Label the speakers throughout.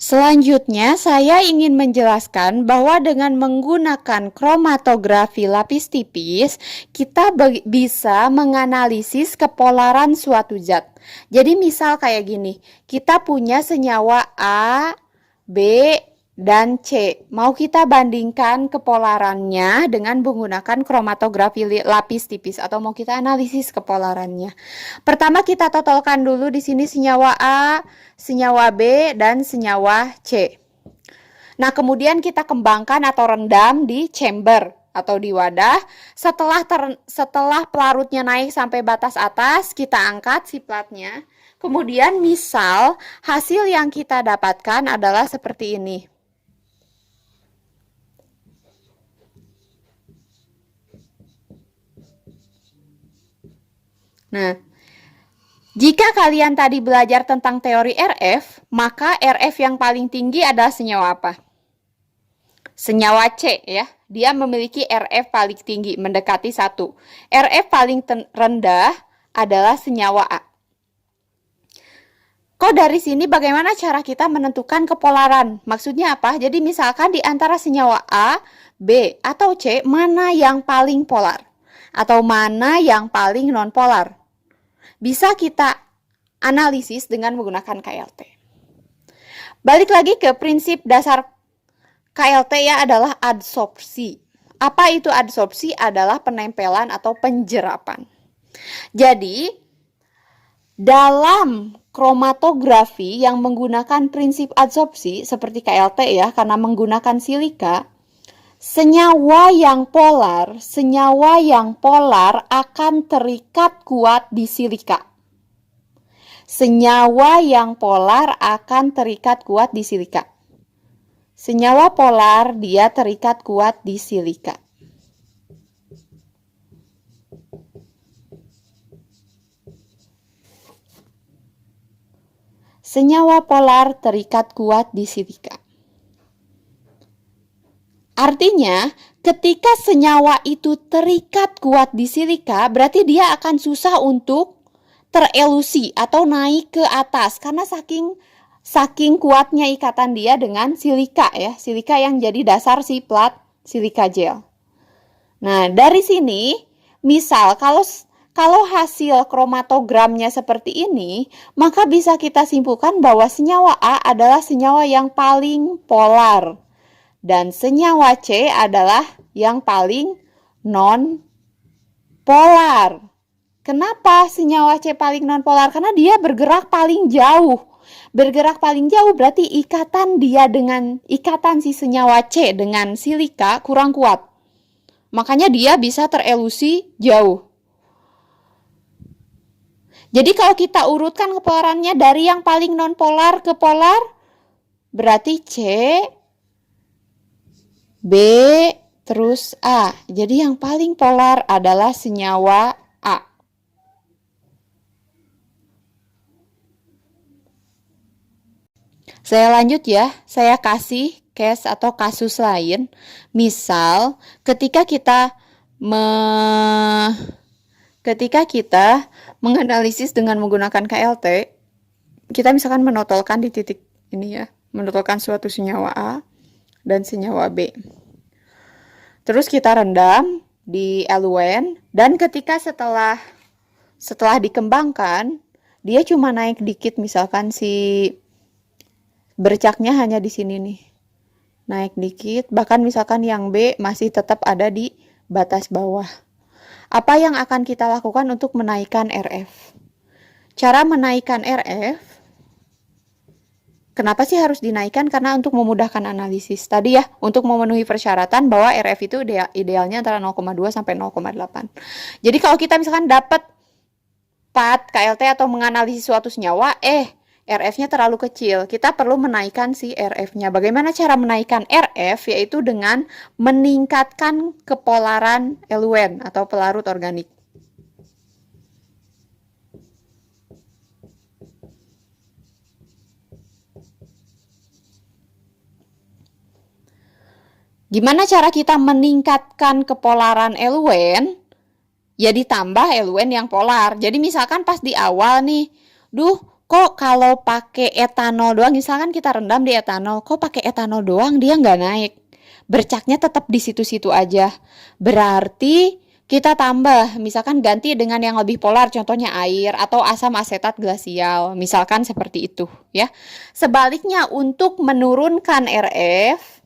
Speaker 1: Selanjutnya, saya ingin menjelaskan bahwa dengan menggunakan kromatografi lapis tipis, kita bisa menganalisis kepolaran suatu zat. Jadi misal kayak gini, kita punya senyawa A, B, dan C. Mau kita bandingkan kepolarannya dengan menggunakan kromatografi lapis tipis atau mau kita analisis kepolarannya. Pertama kita totalkan dulu di sini senyawa A, senyawa B, dan senyawa C. Nah, kemudian kita kembangkan atau rendam di chamber atau di wadah. Setelah pelarutnya naik sampai batas atas, kita angkat si platnya. Kemudian misal hasil yang kita dapatkan adalah seperti ini. Nah, jika kalian tadi belajar tentang teori RF, maka RF yang paling tinggi adalah senyawa apa? Senyawa C ya. Dia memiliki RF paling tinggi, mendekati 1. RF paling rendah adalah senyawa A. Kok dari sini bagaimana cara kita menentukan kepolaran? Maksudnya apa? Jadi misalkan di antara senyawa A, B, atau C, mana yang paling polar? Atau mana yang paling non-polar? Bisa kita analisis dengan menggunakan KLT. Balik lagi ke prinsip dasar KLT ya, adalah adsorpsi. Apa itu adsorpsi? Adalah penempelan atau penjerapan. Jadi, dalam kromatografi yang menggunakan prinsip adsorpsi seperti KLT ya, karena menggunakan silika, senyawa yang polar akan terikat kuat di silika. Senyawa yang polar akan terikat kuat di silika. Senyawa polar dia terikat kuat di silika. Senyawa polar terikat kuat di silika. Artinya, ketika senyawa itu terikat kuat di silika, berarti dia akan susah untuk terelusi atau naik ke atas karena saking kuatnya ikatan dia dengan silika ya, silika yang jadi dasar si plat silika gel. Nah, dari sini misal kalau hasil kromatogramnya seperti ini, maka bisa kita simpulkan bahwa senyawa A adalah senyawa yang paling polar. Dan senyawa C adalah yang paling non-polar. Kenapa senyawa C paling non-polar? Karena dia bergerak paling jauh. Bergerak paling jauh berarti ikatan si senyawa C dengan silika kurang kuat. Makanya dia bisa terelusi jauh. Jadi kalau kita urutkan kepolarannya dari yang paling non-polar ke polar, berarti C, B, terus A. Jadi yang paling polar adalah senyawa A. Saya lanjut ya, saya kasih case atau kasus lain. Misal, ketika kita menganalisis dengan menggunakan KLT, kita misalkan menotolkan di titik ini ya, menotolkan suatu senyawa A dan senyawa B. Terus kita rendam di eluen dan ketika setelah dikembangkan, dia cuma naik dikit, misalkan si bercaknya hanya di sini nih. Naik dikit, bahkan misalkan yang B masih tetap ada di batas bawah. Apa yang akan kita lakukan untuk menaikkan RF? Cara menaikkan RF, kenapa sih harus dinaikkan? Karena untuk memudahkan analisis. Tadi ya, untuk memenuhi persyaratan bahwa RF itu idealnya antara 0,2 sampai 0,8. Jadi kalau kita misalkan dapat PAT, KLT atau menganalisis suatu senyawa, RF-nya terlalu kecil, kita perlu menaikkan si RF-nya. Bagaimana cara menaikkan RF? Yaitu dengan meningkatkan kepolaran eluen atau pelarut organik. Gimana cara kita meningkatkan kepolaran eluen? Ya ditambah eluen yang polar. Jadi misalkan pas di awal nih, kok kalau pakai etanol doang, misalkan kita rendam di etanol, kok pakai etanol doang dia nggak naik. Bercaknya tetap di situ-situ aja. Berarti kita tambah, misalkan ganti dengan yang lebih polar, contohnya air atau asam asetat glasial, misalkan seperti itu ya. Sebaliknya untuk menurunkan RF,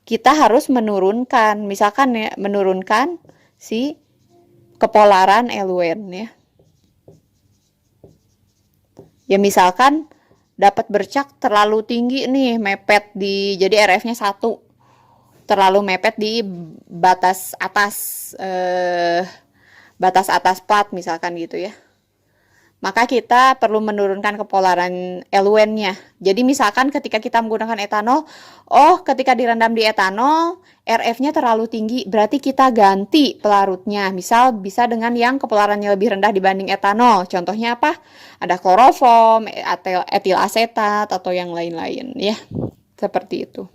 Speaker 1: kita harus menurunkan, misalkan ya, menurunkan si kepolaran eluen ya. Ya misalkan dapat bercak terlalu tinggi nih, mepet di, jadi RF-nya 1, terlalu mepet di batas atas batas atas plat misalkan gitu ya. Maka kita perlu menurunkan kepolaran eluennya. Jadi misalkan ketika kita menggunakan etanol, oh ketika direndam di etanol, RF-nya terlalu tinggi, berarti kita ganti pelarutnya. Misal bisa dengan yang kepolarannya lebih rendah dibanding etanol. Contohnya apa? Ada kloroform, etil asetat, atau yang lain-lain ya. Seperti itu.